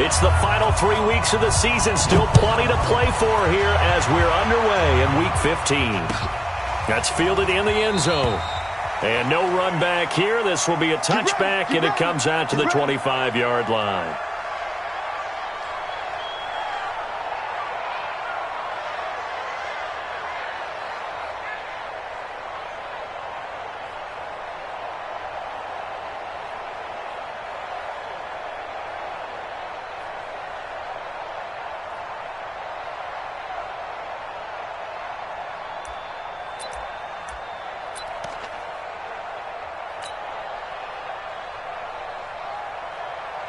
It's the final 3 weeks of the season. Still plenty to play for here as we're underway in Week 15. That's fielded in the end zone. And no run back here. This will be a touchback, and it comes out to the 25-yard line.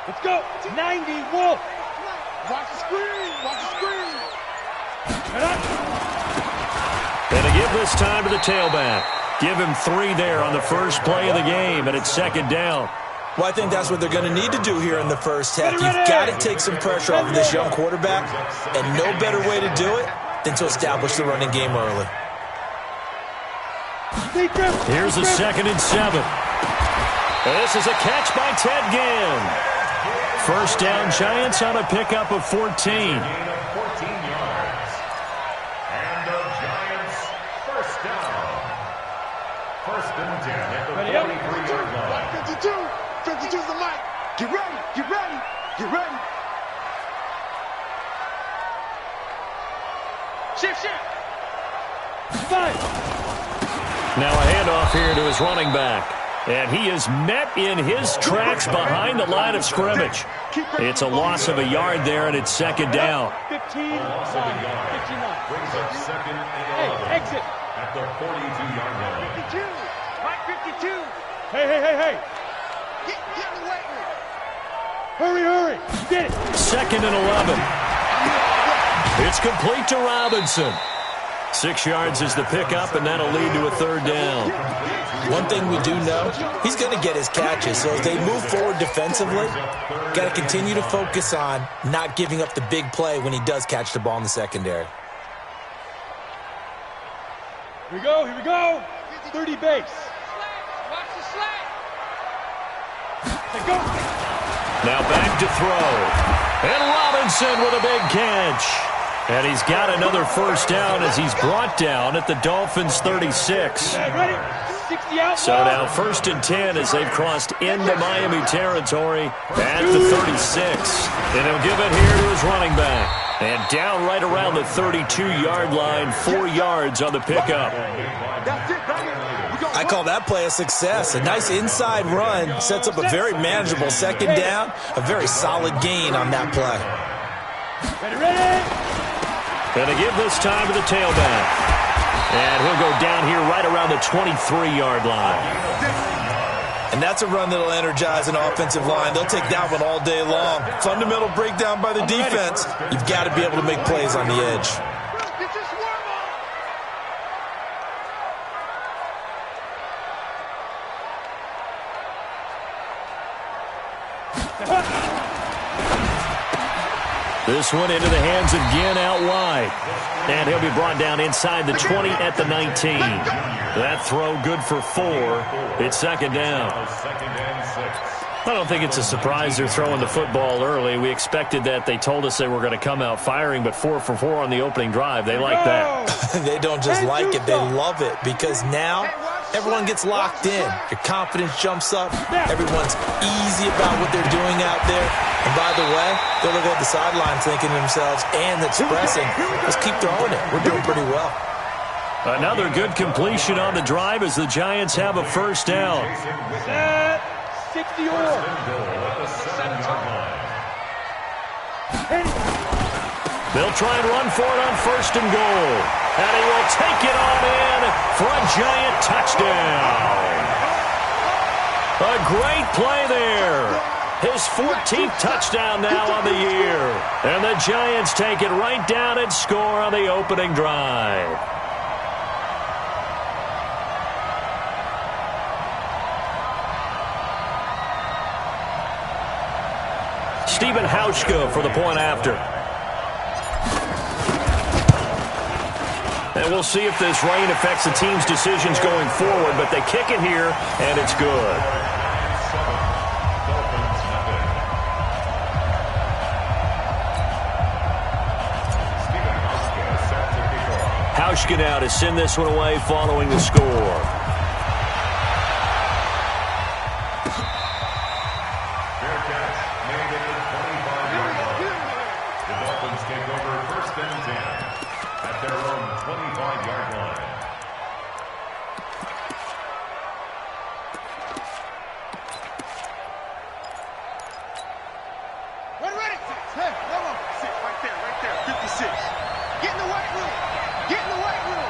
Let's go. 90, Wolf. Watch the screen. Watch the screen. And to give this time to the tailback. Give him 3 there on the first play of the game, and it's second down. Well, I think that's what they're going to need to do here in the first half. You've got to take some pressure off of this young quarterback, and no better way to do it than to establish the running game early. Here's a 2nd and 7. This is a catch by Ted Ginn. First down, Giants on a pickup of 14. 14 yards. And the Giants first down. First and 10 at the 43-yard line. 52. 52's the mic. Get ready. Get ready. Get ready. Shift, shift. 5. Now a handoff here to his running back. And he is met in his tracks behind the line of scrimmage. It's a loss of a yard there, and it's second down. 15, Loss of a yard. 59. Brings up second and 11. Hey, exit. At the 42-yard line. 52. Mike 52. Hey. Get in the way. Hurry. Get it. Second and 11. It's complete to Robinson. 6 yards is the pickup, and that'll lead to a third down. One thing we do know, he's going to get his catches. So as they move forward defensively, got to continue to focus on not giving up the big play when he does catch the ball in the secondary. Here we go. 30 base. Watch the slant. Go. Now back to throw. And Robinson with a big catch. And he's got another first down as he's brought down at the Dolphins' 36. Ready? 60 out. So now first and 10 as they've crossed into Miami territory at the 36. And he'll give it here to his running back. And down right around the 32-yard line, 4 yards on the pickup. I call that play a success. A nice inside run sets up a very manageable second down. A very solid gain on that play. Ready. And to give this time to the tailback. And he'll go down here right around the 23-yard line. And that's a run that'll energize an offensive line. They'll take that one all day long. Fundamental breakdown by the defense. You've got to be able to make plays on the edge. This one into the hands of Ginn out wide. And he'll be brought down inside the 20 at the 19. That throw good for 4. It's second down. I don't think it's a surprise they're throwing the football early. We expected that. They told us they were going to come out firing, but 4 for 4 on the opening drive. They like that. They don't just like it, they love it, because now everyone gets locked in. Your confidence jumps up. Everyone's easy about what they're doing out there. And by the way, they're looking at the sideline thinking to themselves and expressing, let's keep throwing it. We're doing pretty well. Another good completion on the drive as the Giants have a first down. 60 or. They'll try and run for it on first and goal. And he will take it on in for a Giant touchdown. A great play there. His 14th touchdown now on the year. And the Giants take it right down and score on the opening drive. Stephen Hauschka for the point after. And we'll see if this rain affects the team's decisions going forward, but they kick it here, and it's good. Pushkin out to send this one away following the score. Fair catch made at the 25-yard line. The Dolphins take over 1st and 10 at their own 25-yard line. Ready? Hey, come on. Sit right there, 56. Get in the weight room. Get in the weight room.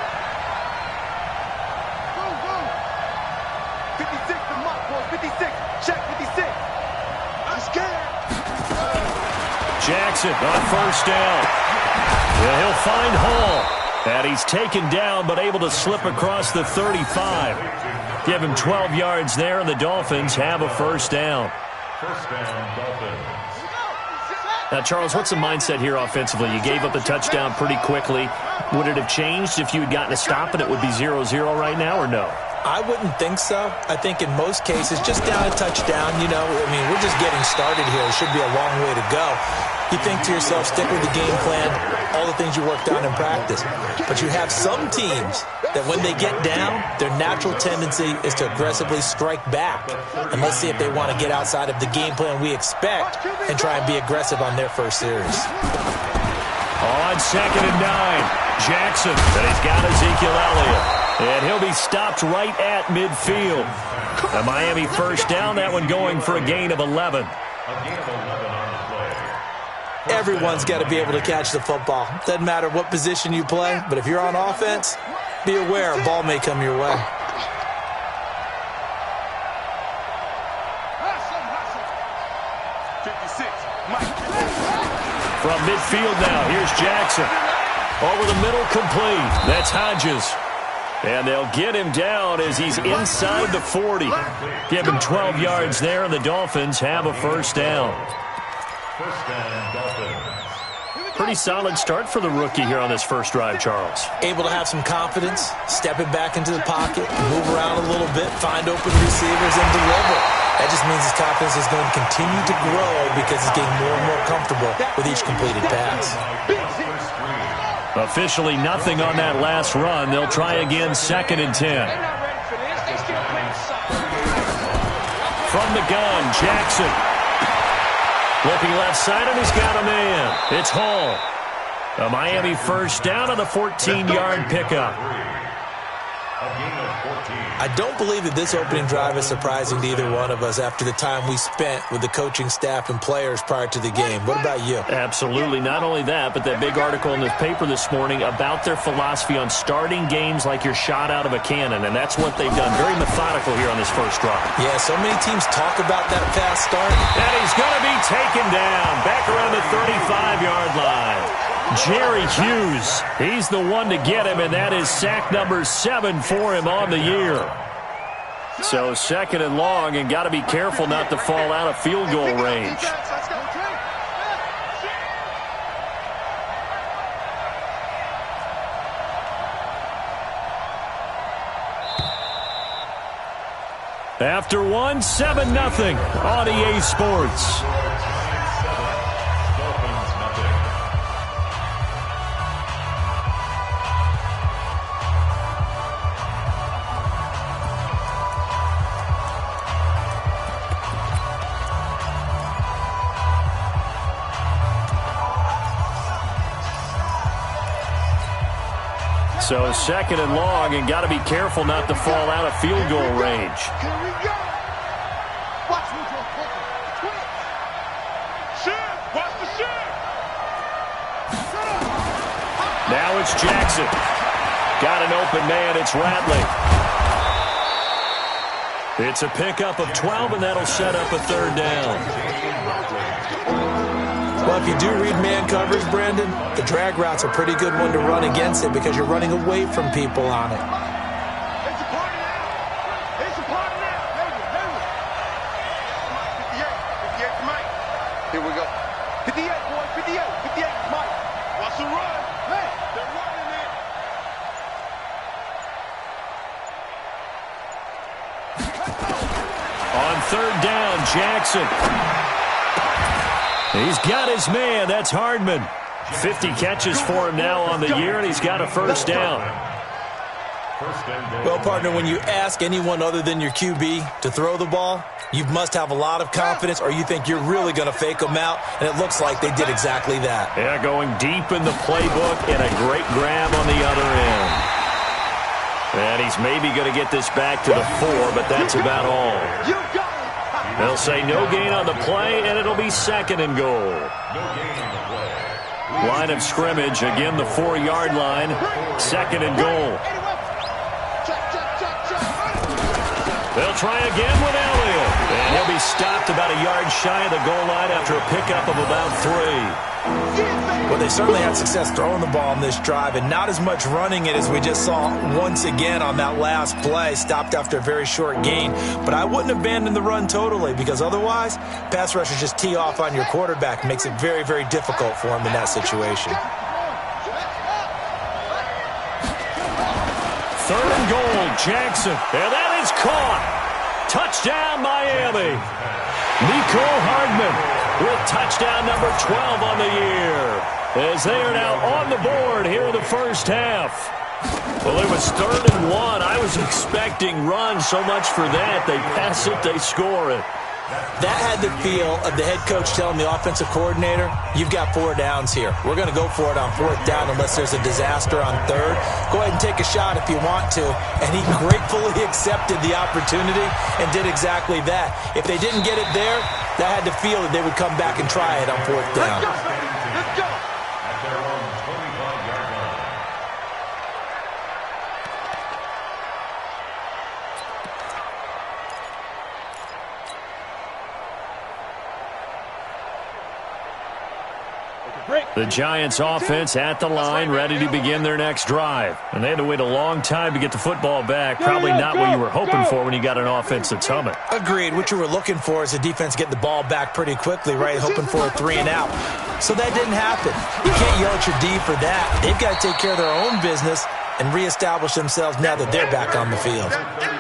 Go. 56, the mark, boys. 56. Check 56. I'm scared. Jackson on 1st down. Yeah, he'll find Hall. And he's taken down but able to slip across the 35. Give him 12 yards there, and the Dolphins have a 1st down. 1st down, Dolphins. Now, Charles, what's the mindset here offensively? You gave up the touchdown pretty quickly. Would it have changed if you had gotten a stop and it would be 0-0 right now, or no? I wouldn't think so. I think in most cases, just down a touchdown, we're just getting started here. It should be a long way to go. You think to yourself, stick with the game plan, all the things you worked on in practice. But you have some teams that when they get down, their natural tendency is to aggressively strike back. And let's see if they want to get outside of the game plan we expect and try and be aggressive on their first series. On 2nd and 9, Jackson, and he's got Ezekiel Elliott. And he'll be stopped right at midfield. The Miami 1st down, that one going for a gain of 11. A gain of 11 on the play. Everyone's got to be able to catch the football. Doesn't matter what position you play, but if you're on offense, be aware a ball may come your way. From midfield now, here's Jackson. Over the middle, complete. That's Hodges. And they'll get him down as he's inside the 40. Give him 12 yards there, and the Dolphins have a 1st down. 1st down, Dolphins. Pretty solid start for the rookie here on this first drive, Charles. Able to have some confidence, stepping back into the pocket, move around a little bit, find open receivers, and deliver. That just means his confidence is going to continue to grow because he's getting more and more comfortable with each completed pass. Officially nothing on that last run. They'll try again 2nd and 10. From the gun, Jackson. Looking left side, and he's got a man. It's Hall. A Miami 1st down on the 14-yard pickup. I don't believe that this opening drive is surprising to either one of us after the time we spent with the coaching staff and players prior to the game. What about you? Absolutely. Not only that, but that big article in the paper this morning about their philosophy on starting games like you're shot out of a cannon, and that's what they've done. Very methodical here on this first drive. Yeah, so many teams talk about that fast start. And he's going to be taken down back around the 35-yard line. Jerry Hughes, he's the one to get him, and that is sack number 7 for him on the year. So 2nd and long, and got to be careful not to fall out of field goal range. After 1, 7-0 on EA Sports. So 2nd and long, and got to be careful not to fall out of field goal range. Here we go. Watch me go. Watch the shot. Now it's Jackson. Got an open man. It's Radley. It's a pickup of 12, and that'll set up a 3rd down. Well, if you do read man coverage, Brandon, the drag route's a pretty good one to run against it because you're running away from people on it. It's a party now. It's a party now. Baby. 58 to Mike. Here we go. 58, boy. 58 to Mike. Watch the run. Hey, they're running it. On 3rd down, Jackson. He's got his man. That's Hardman. 50 catches for him now on the year, and he's got a first down. Well, partner, when you ask anyone other than your QB to throw the ball, you must have a lot of confidence, or you think you're really going to fake them out, and it looks like they did exactly that. Yeah, going deep in the playbook and a great grab on the other end. And he's maybe going to get this back to the 4, but that's about all. They'll say no gain on the play, and it'll be 2nd and goal. Line of scrimmage, again the 4-yard line, 2nd and goal. They'll try again with Elliott. And he'll be stopped about a yard shy of the goal line after a pickup of about 3. Well, they certainly had success throwing the ball on this drive, and not as much running it as we just saw once again on that last play. Stopped after a very short gain. But I wouldn't abandon the run totally, because otherwise, pass rushers just tee off on your quarterback. Makes it very, very difficult for him in that situation. 3rd and goal, Jackson. And that is caught. Touchdown, Miami. Nico Hardman with touchdown number 12 on the year, as they are now on the board here in the first half. Well, it was 3rd and 1. I was expecting run, so much for that. They pass it, they score it. That had the feel of the head coach telling the offensive coordinator, you've got 4 downs here. We're going to go for it on 4th down unless there's a disaster on 3rd. Go ahead and take a shot if you want to. And he gratefully accepted the opportunity and did exactly that. If they didn't get it there, that had the feel that they would come back and try it on 4th down. Let's go. At their own 25-yard line. The Giants offense at the line, ready to begin their next drive. And they had to wait a long time to get the football back. Probably not what you were hoping for when you got an offense that's humming. Agreed. What you were looking for is a defense getting the ball back pretty quickly, right? Hoping for a 3 and out. So that didn't happen. You can't yell at your D for that. They've got to take care of their own business and reestablish themselves now that they're back on the field.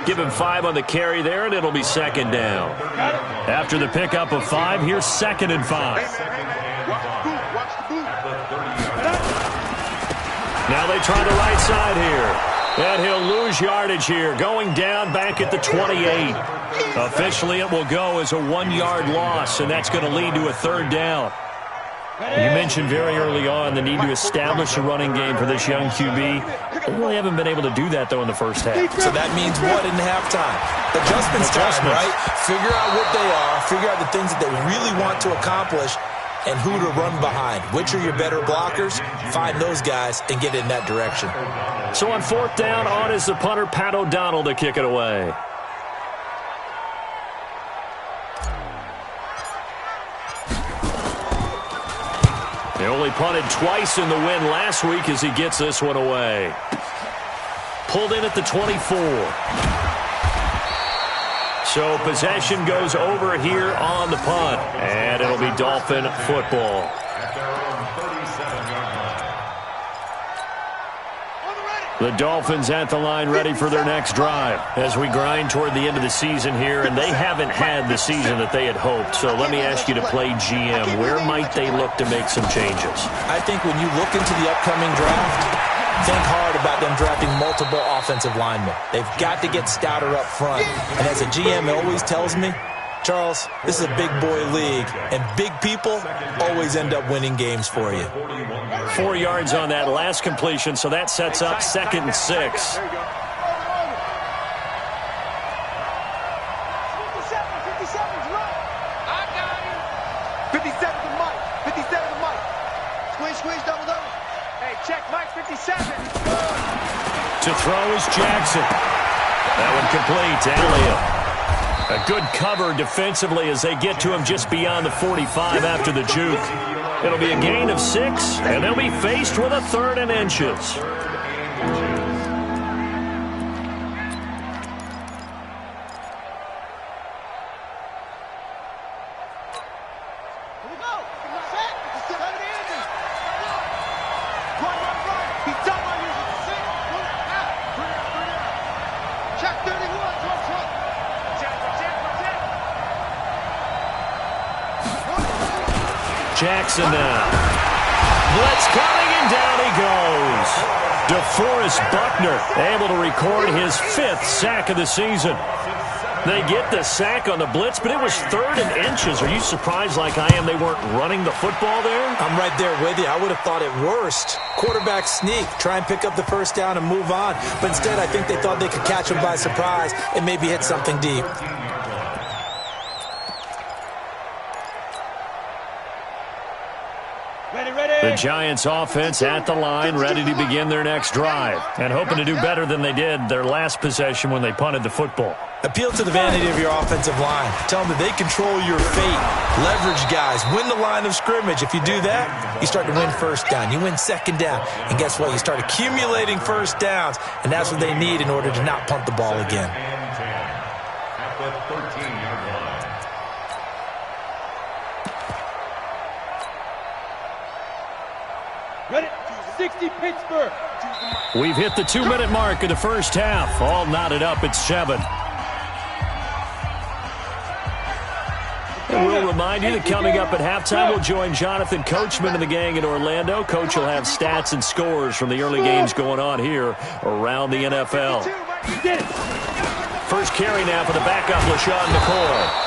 Give him 5 on the carry there, and it'll be 2nd down. After the pickup of 5, here's 2nd and 5. Now they try the right side here. And he'll lose yardage here. Going down back at the 28. Officially, it will go as a 1-yard loss, and that's going to lead to a 3rd down. You mentioned very early on the need to establish a running game for this young QB. They really haven't been able to do that, though, in the first half. So that means what in halftime? Adjustments time, right? Figure out what they are. Figure out the things that they really want to accomplish and who to run behind. Which are your better blockers? Find those guys and get in that direction. So on 4th down, on is the punter, Pat O'Donnell, to kick it away. He only punted twice in the win last week as he gets this one away. Pulled in at the 24. So possession goes over here on the punt, and it'll be Dolphin football. At their own 37-yard line. The Dolphins at the line ready for their next drive as we grind toward the end of the season here, and they haven't had the season that they had hoped. So let me ask you to play GM. Where might they look to make some changes? I think when you look into the upcoming draft, think hard about them drafting multiple offensive linemen. They've got to get stouter up front. And as a GM always tells me, Charles, this is a big boy league, and big people always end up winning games for you. 4 yards on that last completion, so that sets up 2nd and 6. To throw is Jackson. That one complete to Elliott. A good cover defensively as they get to him just beyond the 45 after the juke. It'll be a gain of 6, and they'll be faced with a 3rd and inches. Jackson now. blitz coming, and down he goes. DeForest Buckner able to record his 5th sack of the season. They get the sack on the blitz, but it was 3rd and inches. Are you surprised like I am they weren't running the football there? I'm right there with you. I would have thought it worst. Quarterback sneak, try and pick up the first down and move on. But instead, I think they thought they could catch him by surprise and maybe hit something deep. The Giants offense at the line, ready to begin their next drive, and hoping to do better than they did their last possession when they punted the football. Appeal to the vanity of your offensive line. Tell them that they control your fate. Leverage guys. Win the line of scrimmage. If you do that, you start to win first down. You win second down. And guess what? You start accumulating first downs, and that's what they need in order to not punt the ball again. At the 13-yard line. Ready? 60 Pittsburgh. We've hit the 2-minute mark of the first half. All knotted up at 7. And we'll remind you that coming up at halftime, we'll join Jonathan Coachman and the gang in Orlando. Coach will have stats and scores from the early games going on here around the NFL. First carry now for the backup, LaShawn McCoy.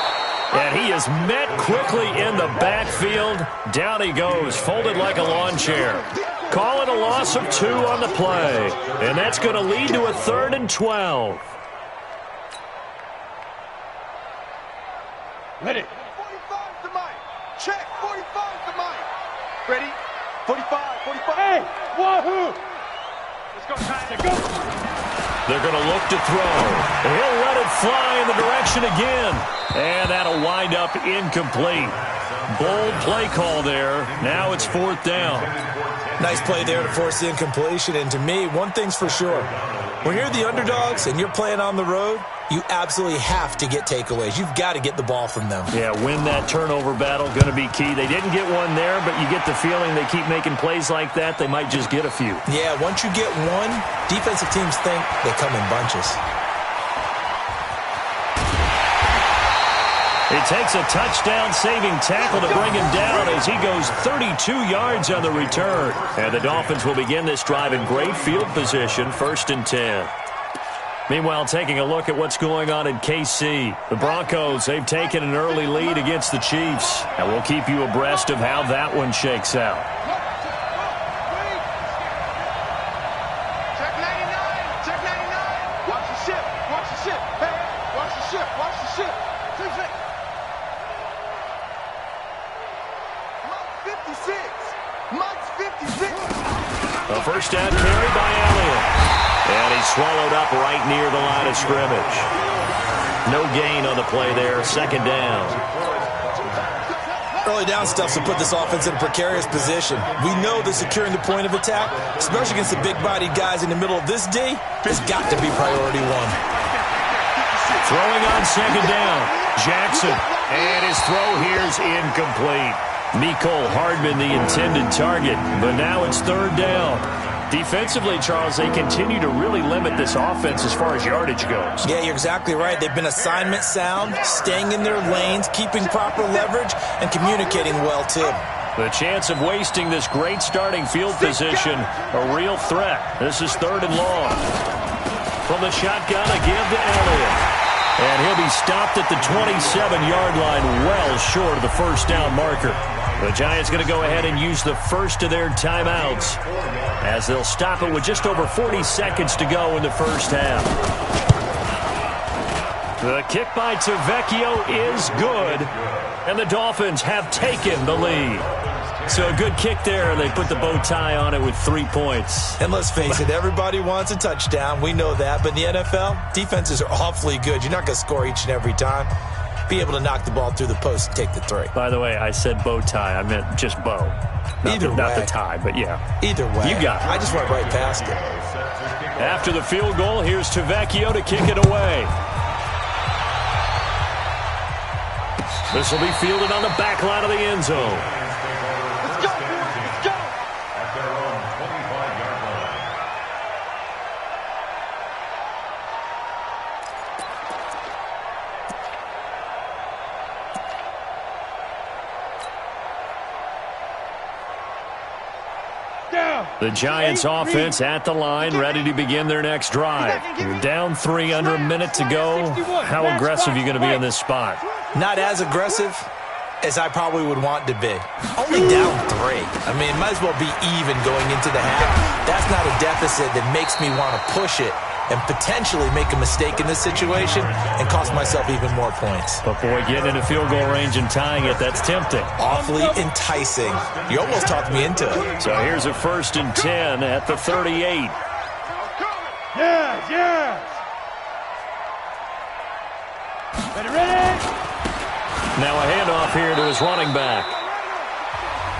And he is met quickly in the backfield. Down he goes, folded like a lawn chair. Call it a loss of 2 on the play. And that's going to lead to a 3rd and 12. Ready? 45 to Mike. Check. 45 to Mike. Ready? 45, 45. Hey, wahoo! Let's go, time to go. They're going to look to throw. And he'll let it fly in the direction again. And that'll wind up incomplete. Bold play call there. Now it's 4th down. Nice play there to force the incompletion. And to me, one thing's for sure. When you're the underdogs and you're playing on the road, you absolutely have to get takeaways. You've got to get the ball from them. Yeah, win that turnover battle, going to be key. They didn't get one there, but you get the feeling they keep making plays like that, they might just get a few. Yeah, once you get one, defensive teams think they come in bunches. It takes a touchdown-saving tackle to bring him down as he goes 32 yards on the return. And the Dolphins will begin this drive in great field position, 1st and 10. Meanwhile, taking a look at what's going on in KC. The Broncos, they've taken an early lead against the Chiefs. And we'll keep you abreast of how that one shakes out. Check 99. Check 99. Watch the ship. Watch the ship. Hey, watch the ship. Watch the ship. Mike's 56. Mike's 56. A first down carry by Elliott. And he's swallowed up right near the line of scrimmage. No gain on the play there. 2nd down. Early down stuff will put this offense in a precarious position. We know that securing the point of attack, especially against the big-bodied guys in the middle of this D, has got to be priority 1. Throwing on 2nd down. Jackson. And his throw here's incomplete. Mecole Hardman the intended target, but now it's 3rd down. Defensively, Charles, they continue to really limit this offense as far as yardage goes. Yeah, you're exactly right. They've been assignment sound, staying in their lanes, keeping proper leverage, and communicating well, too. The chance of wasting this great starting field position, a real threat. This is 3rd and long. From the shotgun, a give to Elliott. And he'll be stopped at the 27-yard line, well short of the first down marker. The Giants going to go ahead and use the first of their timeouts as they'll stop it with just over 40 seconds to go in the first half. The kick by Tavecchio is good, and the Dolphins have taken the lead. So a good kick there. They put the bow tie on it with 3 points. And let's face it, everybody wants a touchdown. We know that. But in the NFL, defenses are awfully good. You're not going to score each and every time. Be able to knock the ball through the post and take the 3. By the way, I said bow tie. I meant just bow. Not the tie, but yeah. Either way. You got it. I just went right past it. After the field goal, here's Tavecchio to kick it away. This will be fielded on the back line of the end zone. Let's go, boys. Let's go. At their own 25-yard line. The Giants offense at the line, ready to begin their next drive. You're down 3, under a minute to go. How aggressive are you going to be in this spot? Not as aggressive as I probably would want to be. Only down 3. I mean, might as well be even going into the half. That's not a deficit that makes me want to push it and potentially make a mistake in this situation and cost myself even more points. But, boy, getting into field goal range and tying it, that's tempting. Awfully enticing. You almost talked me into it. So here's a 1st and 10 at the 38. Yes. Ready? Now a handoff here to his running back.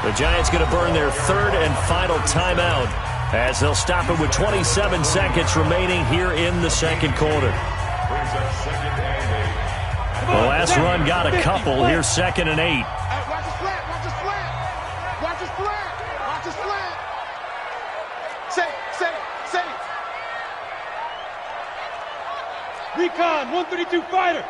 The Giants going to burn their 3rd and final timeout as they'll stop it with 27 seconds remaining here in the second quarter. The last run got a couple. Here's 2nd and 8. Watch the slant. Say. Recon, 132 fighter.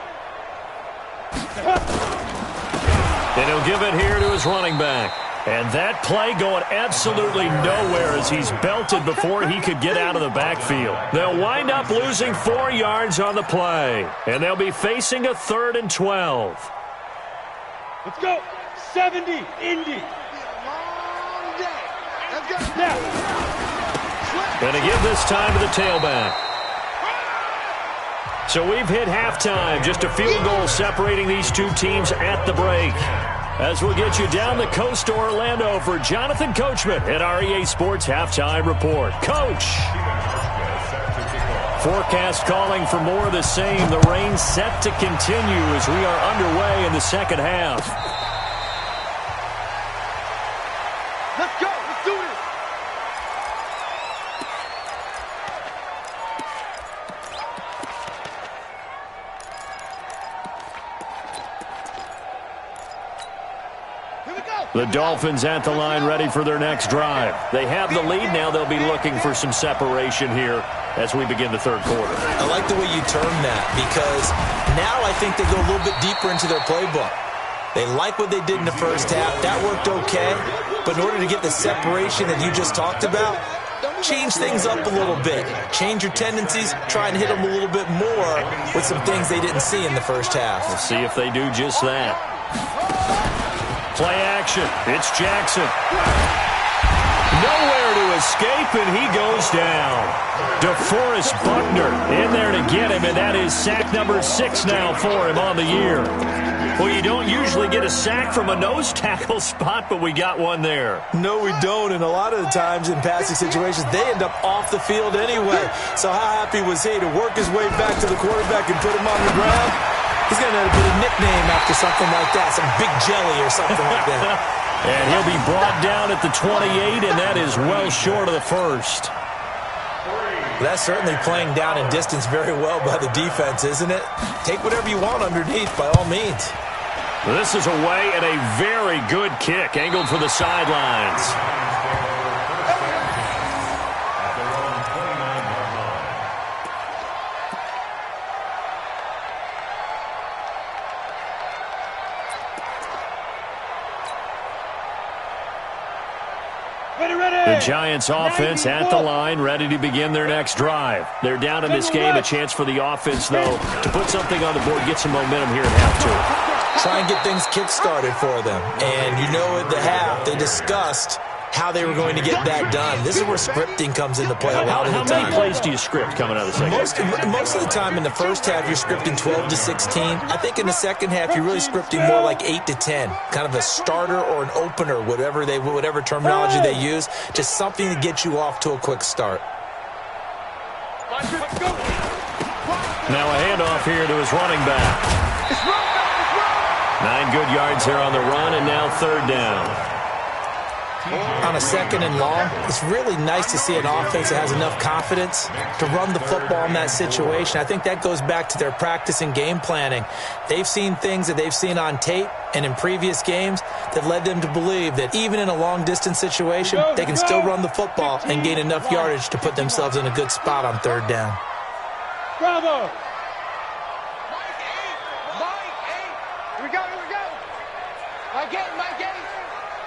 And he'll give it here to his running back. And that play going absolutely nowhere as he's belted before he could get out of the backfield. They'll wind up losing 4 yards on the play. And they'll be facing a 3rd and 12. Let's go. 70, Indy. Long day. Let's go. Now. And again this time to the tailback. So we've hit halftime. Just a field goal separating these two teams at the break. As we'll get you down the coast to Orlando for Jonathan Coachman at our EA Sports Halftime Report. Coach! Forecast calling for more of the same. The rain set to continue as we are underway in the second half. Let's go. Let's do this. The Dolphins at the line ready for their next drive. They have the lead. Now they'll be looking for some separation here as we begin the third quarter. I like the way you term that because now I think they go a little bit deeper into their playbook. They like what they did in the first half. That worked okay. But in order to get the separation that you just talked about, change things up a little bit. Change your tendencies. Try and hit them a little bit more with some things they didn't see in the first half. We'll see if they do just that. Play action. It's Jackson. Nowhere to escape, and he goes down. DeForest Buckner in there to get him, and that is sack number 6 now for him on the year. Well, you don't usually get a sack from a nose tackle spot, but we got one there. No, we don't, and a lot of the times in passing situations, they end up off the field anyway. So how happy was he to work his way back to the quarterback and put him on the ground? He's going to have to put a nickname after something like that, some Big Jelly or something like that. And he'll be brought down at the 28, and that is well short of the first. That's certainly playing down in distance very well by the defense, isn't it? Take whatever you want underneath, by all means. This is away and a very good kick, angled for the sidelines. The Giants offense at the line, ready to begin their next drive. They're down in this game. A chance for the offense, though, to put something on the board, get some momentum here at half two. Try and get things kick-started for them. And you know at the half, they discussed how they were going to get that done. This is where scripting comes into play a lot of the time. How many plays do you script coming out of the second? Most of the time in the first half, you're scripting 12 to 16. I think in the second half, you're really scripting more like 8 to 10. Kind of a starter or an opener, whatever terminology they use. Just something to get you off to a quick start. Now a handoff here to his running back. 9 good yards here on the run, and now third down. On a second and long, it's really nice to see an offense that has enough confidence to run the football in that situation. I think that goes back to their practice and game planning. They've seen things that they've seen on tape and in previous games that led them to believe that even in a long-distance situation, they can still run the football and gain enough yardage to put themselves in a good spot on third down. Bravo! Here we go. Mike 8.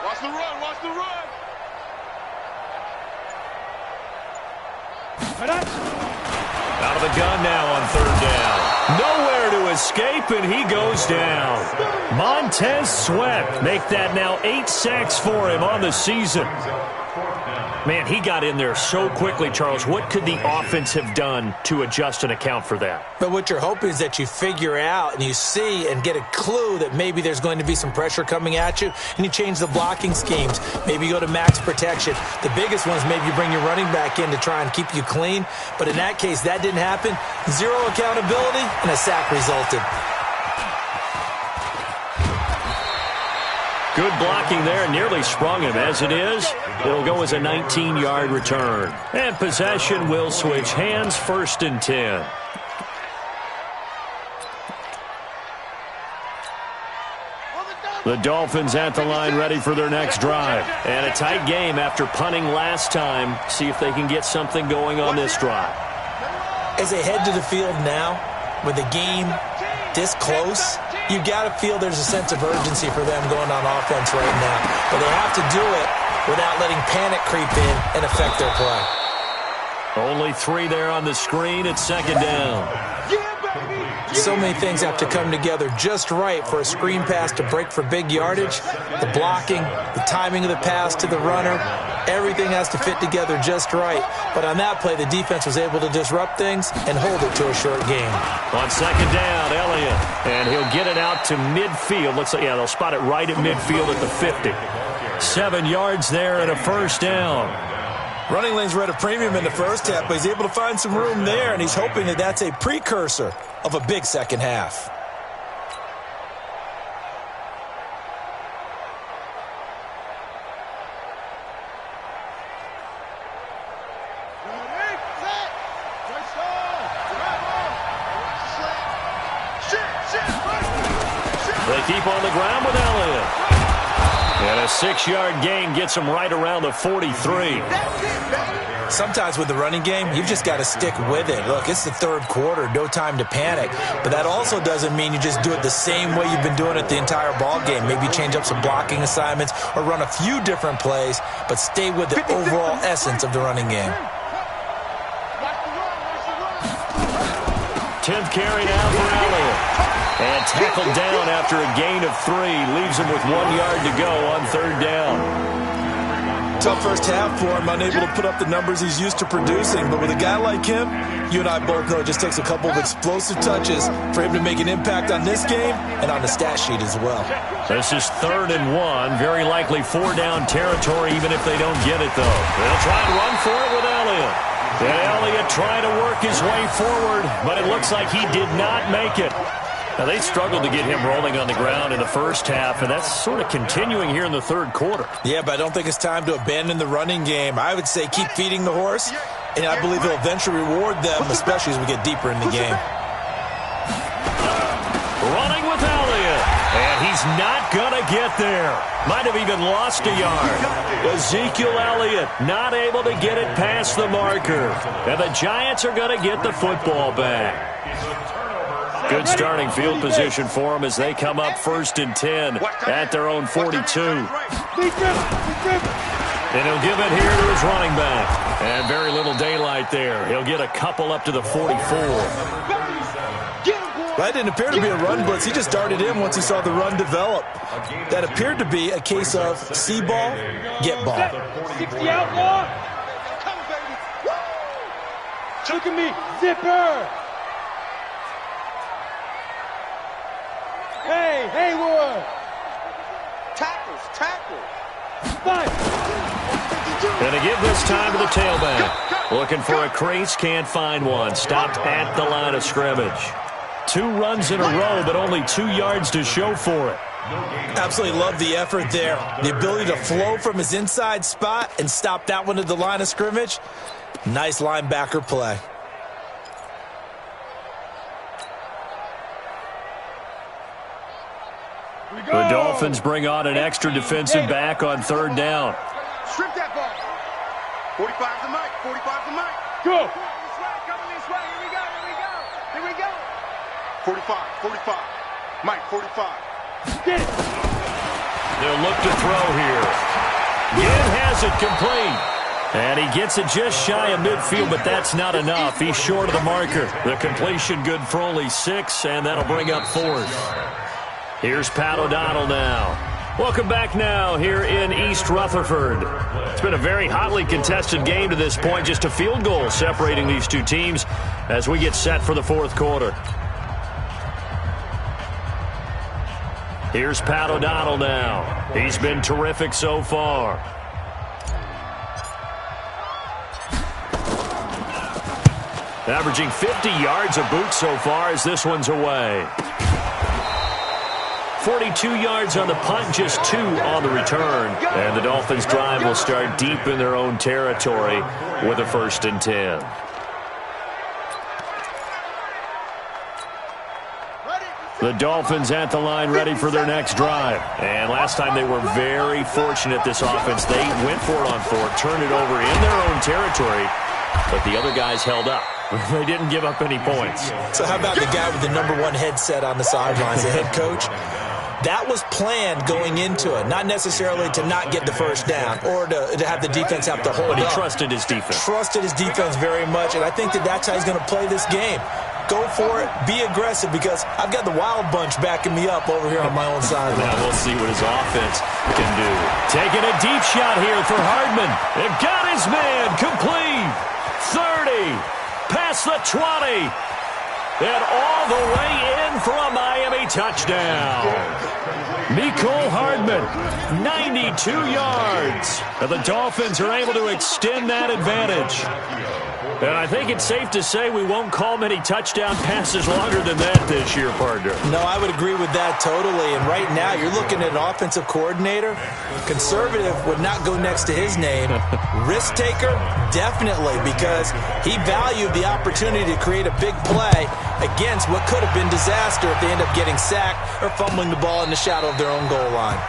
Watch the run. Out of the gun now on third down. Nowhere to escape, and he goes down. Montez Sweat make that now 8 sacks for him on the season. Man, he got in there so quickly, Charles. What could the offense have done to adjust and account for that? But what you're hoping is that you figure out and you see and get a clue that maybe there's going to be some pressure coming at you, and you change the blocking schemes. Maybe you go to max protection. The biggest one is maybe you bring your running back in to try and keep you clean. But in that case, that didn't happen. Zero accountability, and a sack resulted. Good blocking there, nearly sprung him. As it is, it'll go as a 19-yard return. And possession will switch hands, 1st and 10. The Dolphins at the line ready for their next drive. And a tight game after punting last time. See if they can get something going on this drive. As they head to the field now, with the game this close, you got to feel there's a sense of urgency for them going on offense right now. But they have to do it without letting panic creep in and affect their play. Only 3 there on the screen at 2nd down. So many things have to come together just right for a screen pass to break for big yardage. The blocking, the timing of the pass to the runner, everything has to fit together just right. But on that play, the defense was able to disrupt things and hold it to a short game. On 2nd down, Elliott. And he'll get it out to midfield. Looks like, yeah, they'll spot it right at midfield at the 50. 7 yards there and a 1st down. Running lanes were at a premium in the first half, but he's able to find some room there, and he's hoping that that's a precursor of a big second half. They keep on the ground with Elliott. And a 6-yard gain gets him right around the 43. Sometimes with the running game, you've just got to stick with it. Look, it's the 3rd quarter, no time to panic. But that also doesn't mean you just do it the same way you've been doing it the entire ball game. Maybe change up some blocking assignments or run a few different plays, but stay with the overall essence of the running game. 10th carry now for Elliott. And tackled down after a gain of 3. Leaves him with 1 yard to go on 3rd down. Tough first half for him, unable to put up the numbers he's used to producing. But with a guy like him, you and I both know it just takes a couple of explosive touches for him to make an impact on this game and on the stat sheet as well. This is 3rd and 1. Very likely 4-down territory, even if they don't get it, though. They'll try and run for it with Elliott. And Elliott trying to work his way forward, but it looks like he did not make it. Now, they struggled to get him rolling on the ground in the first half, and that's sort of continuing here in the 3rd quarter. Yeah, but I don't think it's time to abandon the running game. I would say keep feeding the horse, and I believe he'll eventually reward them, especially as we get deeper in the game. Running with Elliott, and he's not going to get there. Might have even lost a yard. Ezekiel Elliott not able to get it past the marker, and the Giants are going to get the football back. Good starting field position for them as they come up 1st and 10 at their own 42. And he'll give it here to his running back. And very little daylight there. He'll get a couple up to the 44. That didn't appear to be a run blitz. He just darted in once he saw the run develop. That appeared to be a case of see ball, get ball. 60 outlaw. Look at me, zipper. Hey, Haywood! Tackles! And to give this time to the tailback. Looking for a crease, can't find one. Stopped at the line of scrimmage. 2 runs in a row, but only 2 yards to show for it. Absolutely love the effort there. The ability to flow from his inside spot and stop that one at the line of scrimmage. Nice linebacker play. The Dolphins bring on an extra defensive back on 3rd down. Strip that ball. 45's the mic. 45's the mic. Go. Coming this way. Here we go. 45. Mike, 45. Get it. They'll look to throw here. Ginn has it complete. And he gets it just shy of midfield, but that's not enough. He's short of the marker. The completion good for only 6, and that'll bring up 4th. Here's Pat O'Donnell now. Welcome back now here in East Rutherford. It's been a very hotly contested game to this point. Just a field goal separating these two teams as we get set for the 4th quarter. Here's Pat O'Donnell now. He's been terrific so far. Averaging 50 yards a boot so far as this one's away. 42 yards on the punt, just 2 on the return. And the Dolphins' drive will start deep in their own territory with a 1st and 10. The Dolphins at the line ready for their next drive. And last time they were very fortunate, this offense. They went for it on 4th, turned it over in their own territory, but the other guys held up. They didn't give up any points. So how about the guy with the #1 headset on the sidelines, the head coach? That was planned going into it, not necessarily to not get the 1st down or to have the defense have to hold up. But he trusted his defense. Trusted his defense very much, and I think that's how he's going to play this game. Go for it. Be aggressive, because I've got the wild bunch backing me up over here on my own sideline. Now we'll see what his offense can do. Taking a deep shot here for Hardman. It got his man complete. 30. Past the 20. And all the way in for a Miami touchdown. Mecole Hardman, 92 yards. And the Dolphins are able to extend that advantage. And I think it's safe to say we won't call many touchdown passes longer than that this year, partner. No, I would agree with that totally. And right now, you're looking at an offensive coordinator. Conservative would not go next to his name. Risk taker, definitely, because he valued the opportunity to create a big play against what could have been disaster if they end up getting sacked or fumbling the ball in the shadow of their own goal line.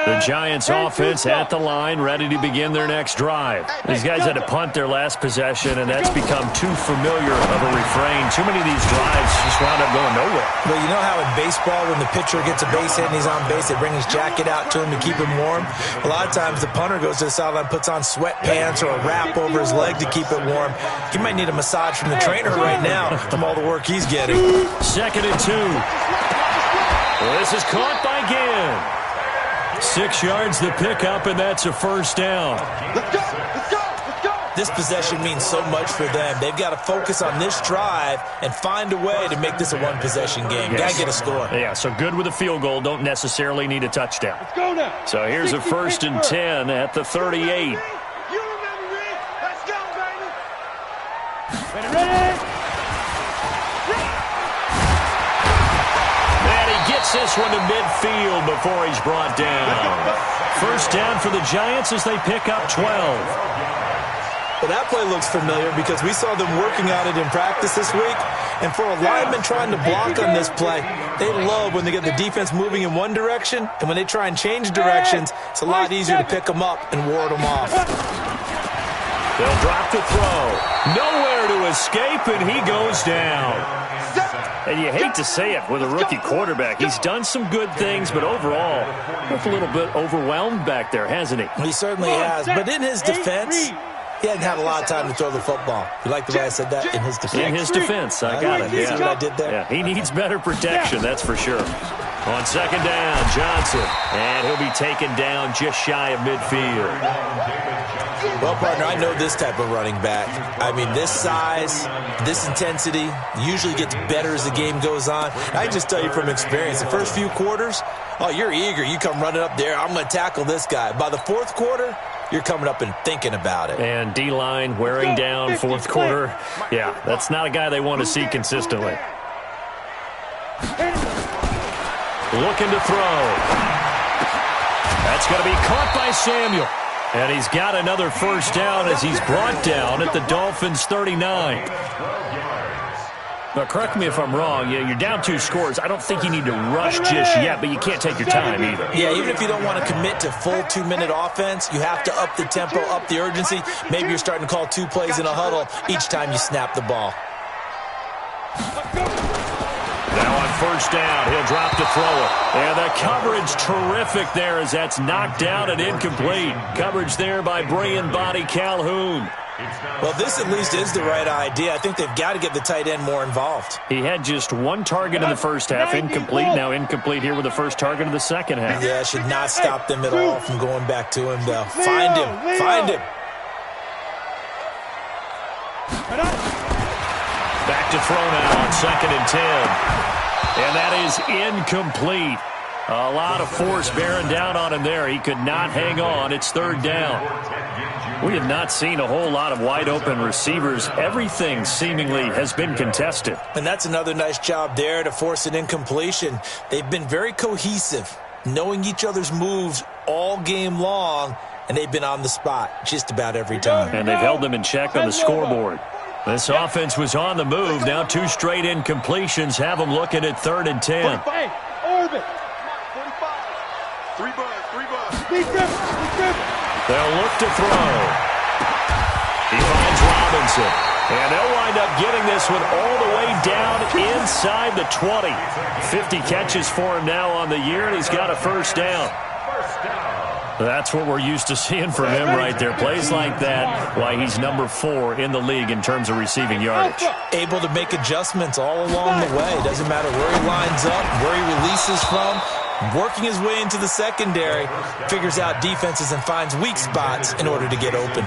The Giants offense at the line, ready to begin their next drive. These guys had to punt their last possession, and that's become too familiar of a refrain. Too many of these drives just wound up going nowhere. But you know how in baseball, when the pitcher gets a base hit and he's on base, they bring his jacket out to him to keep him warm? A lot of times the punter goes to the sideline, puts on sweatpants or a wrap over his leg to keep it warm. He might need a massage from the trainer right now from all the work he's getting. 2nd and 2. Well, this is caught by Ginn. 6 yards the pickup, and that's a 1st down. Let's go! Let's go! Let's go! This possession means so much for them. They've got to focus on this drive and find a way to make this a one-possession game. Yes. Got to get a score. Yeah, so good with a field goal. Don't necessarily need a touchdown. Let's go now. So here's a 1st and 10 at the 38. You remember me? Let's go, baby! Ready? Gets this one to midfield before he's brought down. 1st down for the Giants as they pick up 12. Well, that play looks familiar because we saw them working on it in practice this week. And for a lineman trying to block on this play, they love when they get the defense moving in one direction. And when they try and change directions, it's a lot easier to pick them up and ward them off. They'll drop the throw. Nowhere to escape, and he goes down. And you hate to say it with a rookie quarterback. He's done some good things, but overall, looked a little bit overwhelmed back there, hasn't he? He certainly has. But in his defense, he hadn't had a lot of time to throw the football. You like the way I said that? In his defense. In his defense, I got it. See what I did there? Yeah, he needs better protection, that's for sure. On 2nd down, Johnson. And he'll be taken down just shy of midfield. Well, partner, I know this type of running back. I mean, this size, this intensity usually gets better as the game goes on. I can just tell you from experience, the first few quarters, oh, you're eager. You come running up there, I'm going to tackle this guy. By the 4th quarter, you're coming up and thinking about it. And D-line wearing down 4th quarter. Yeah, that's not a guy they want to see consistently. Looking to throw. That's going to be caught by Samuel. And he's got another 1st down as he's brought down at the Dolphins' 39. But correct me if I'm wrong. You're down 2 scores. I don't think you need to rush just yet, but you can't take your time either. Yeah, even if you don't want to commit to full 2-minute offense, you have to up the tempo, up the urgency. Maybe you're starting to call 2 plays in a huddle each time you snap the ball. Now on first down, he'll drop to throw it. And the coverage terrific there as that's knocked down and incomplete. Coverage there by Brian Body Calhoun. Well, this at least is the right idea. I think they've got to get the tight end more involved. He had just 1 target in the first half, incomplete. Now incomplete here with the first target of the second half. Yeah, should not stop them at all from going back to him, though. Find him. Find him. Back to throw now on 2nd and 10. And that is incomplete. A lot of force bearing down on him there. He could not hang on. It's 3rd down. We have not seen a whole lot of wide-open receivers. Everything seemingly has been contested. And that's another nice job there to force an incompletion. They've been very cohesive, knowing each other's moves all game long, and they've been on the spot just about every time. And they've held them in check on the scoreboard. This offense was on the move. Now 2 straight incompletions have them looking at 3rd and 10. Hey, orbit. 45. 3 buzz. They'll look to throw. He finds Robinson. And they'll wind up getting this one all the way down inside the 20. 50 catches for him now on the year, and he's got a first down. That's what we're used to seeing from him right there. Plays like that, why he's number 4 in the league in terms of receiving yardage. Able to make adjustments all along the way. Doesn't matter where he lines up, where he releases from. Working his way into the secondary, figures out defenses and finds weak spots in order to get open.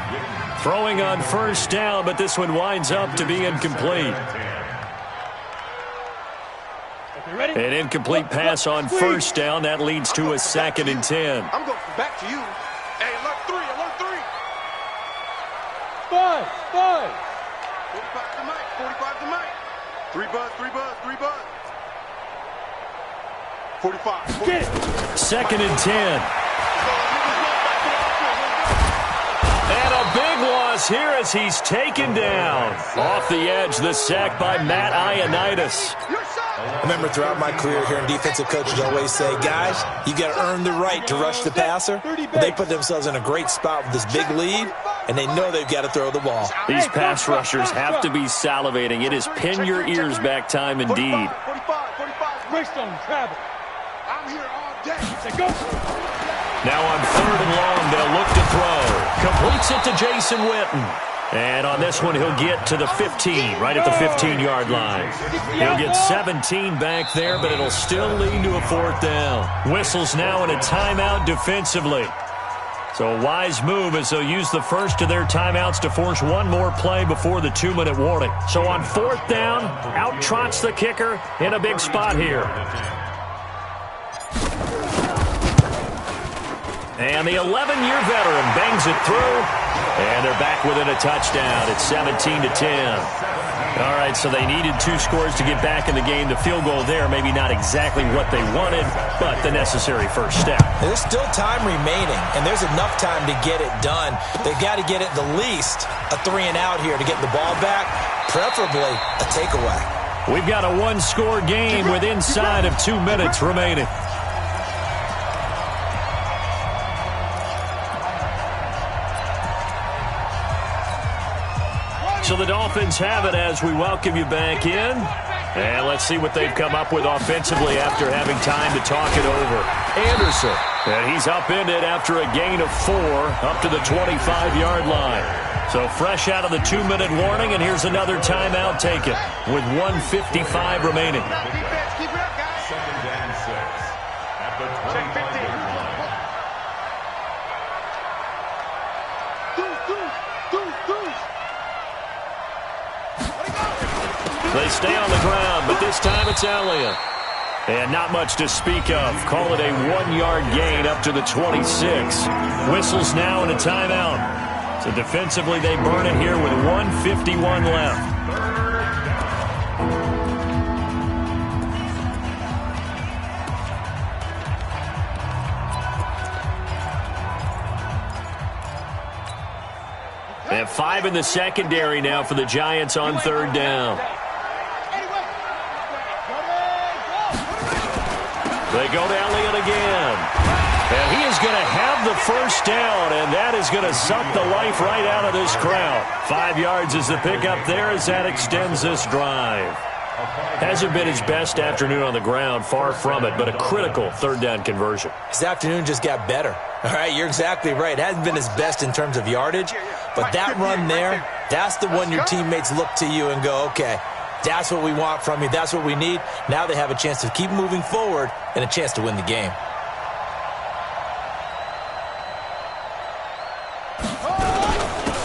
Throwing on first down, but this one winds up to be incomplete. An incomplete pass on first down. That leads to a 2nd and 10. I'm going back to you. Hey, alert 3. 5. 45 to Mike. 3 buzz. 45. Get it. 2nd and 10. And a big loss here as he's taken down. Off the edge, the sack by Matt Ioannidis. I remember throughout my career hearing defensive coaches always say, guys, you got to earn the right to rush the passer. But they put themselves in a great spot with this big lead, and they know they've got to throw the ball. These pass rushers have to be salivating. It is pin your ears back time indeed. 45. Greystone, travel. I'm here all day. Say go. Now on 3rd and long, they'll look to throw. Completes it to Jason Witten. And on this one, he'll get to the 15, right at the 15-yard line. He'll get 17 back there, but it'll still lead to a 4th down. Whistles now in a timeout defensively. So a wise move as they'll use the first of their timeouts to force one more play before the 2-minute warning. So on 4th down, out trots the kicker in a big spot here. And the 11-year veteran bangs it through. And they're back within a touchdown. It's 17-10. All right, so they needed 2 scores to get back in the game. The field goal there, maybe not exactly what they wanted, but the necessary first step. There's still time remaining, and there's enough time to get it done. They've got to get at the least a 3-and-out here to get the ball back, preferably a takeaway. We've got a 1-score game with inside of 2 minutes remaining. So the Dolphins have it as we welcome you back in. And let's see what they've come up with offensively after having time to talk it over. Anderson, and he's upended after a gain of 4 up to the 25-yard line. So fresh out of the 2-minute warning, and here's another timeout taken with 1:55 remaining. Keep it up, guys. 2nd and 6 at the 25-yard line. They stay on the ground, but this time it's Elliott. And not much to speak of. Call it a 1-yard gain up to the 26. Whistles now in a timeout. So defensively they burn it here with 1:51 left. And 5 in the secondary now for the Giants on 3rd down. They go to Elliott again. And he is going to have the first down, and that is going to suck the life right out of this crowd. 5 yards is the pickup there as that extends this drive. Hasn't been his best afternoon on the ground, far from it, but a critical third down conversion. His afternoon just got better. All right, you're exactly right. It hasn't been his best in terms of yardage, but that run there, that's the one your teammates look to you and go, okay, that's what we want from you. That's what we need. Now they have a chance to keep moving forward and a chance to win the game.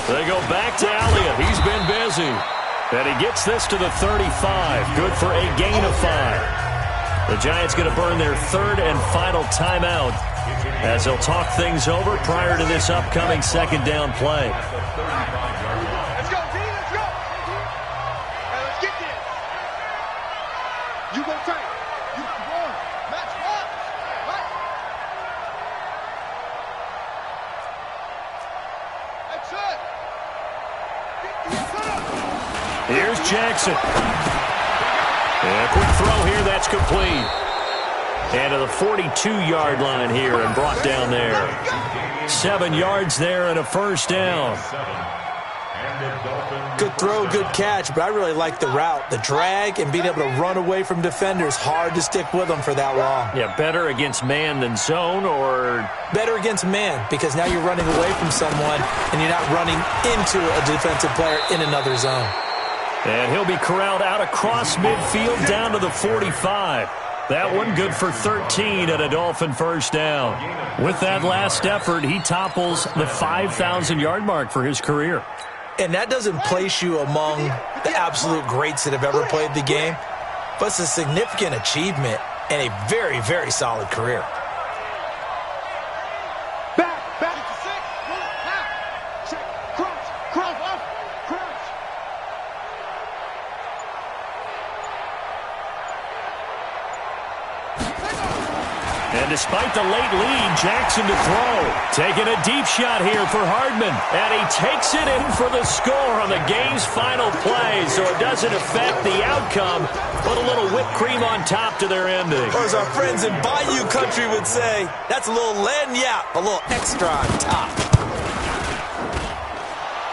They go back to Elliott. He's been busy. And he gets this to the 35. Good for a gain of 5. The Giants going to burn their third and final timeout as they'll talk things over prior to this upcoming second down play. Let's go, D, let's go. Hey, let's get this. You go tight. You go on. Match one. Right. That's it. Here's Jackson. And a quick throw here, that's complete. And to the 42-yard line here and brought down there. 7 yards there and a first down. Good throw, good catch, but I really like the route. The drag and being able to run away from defenders, hard to stick with them for that long. Yeah, better against man than zone, or? Better against man, because now you're running away from someone and you're not running into a defensive player in another zone. And he'll be corralled out across midfield down to the 45. That one good for 13 and a Dolphin first down. With that last effort, he topples the 5,000-yard mark for his career. And that doesn't place you among the absolute greats that have ever played the game, but it's a significant achievement and a very, very solid career. Back to 6. Half. Check. Crunch off. Crunch. And despite the late lead, Jackson to throw. Taking a deep shot here for Hardman. And he takes it in for the score on the game's final play. So it doesn't affect the outcome, but a little whipped cream on top to their ending. Or as our friends in Bayou Country would say, that's a little lagniappe, a little extra on top.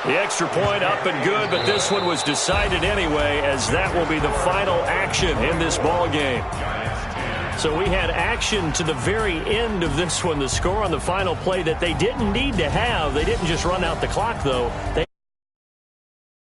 The extra point up and good, but this one was decided anyway, as that will be the final action in this ball game. So we had action to the very end of this one. The score on the final play that they didn't need to have. They didn't just run out the clock, though.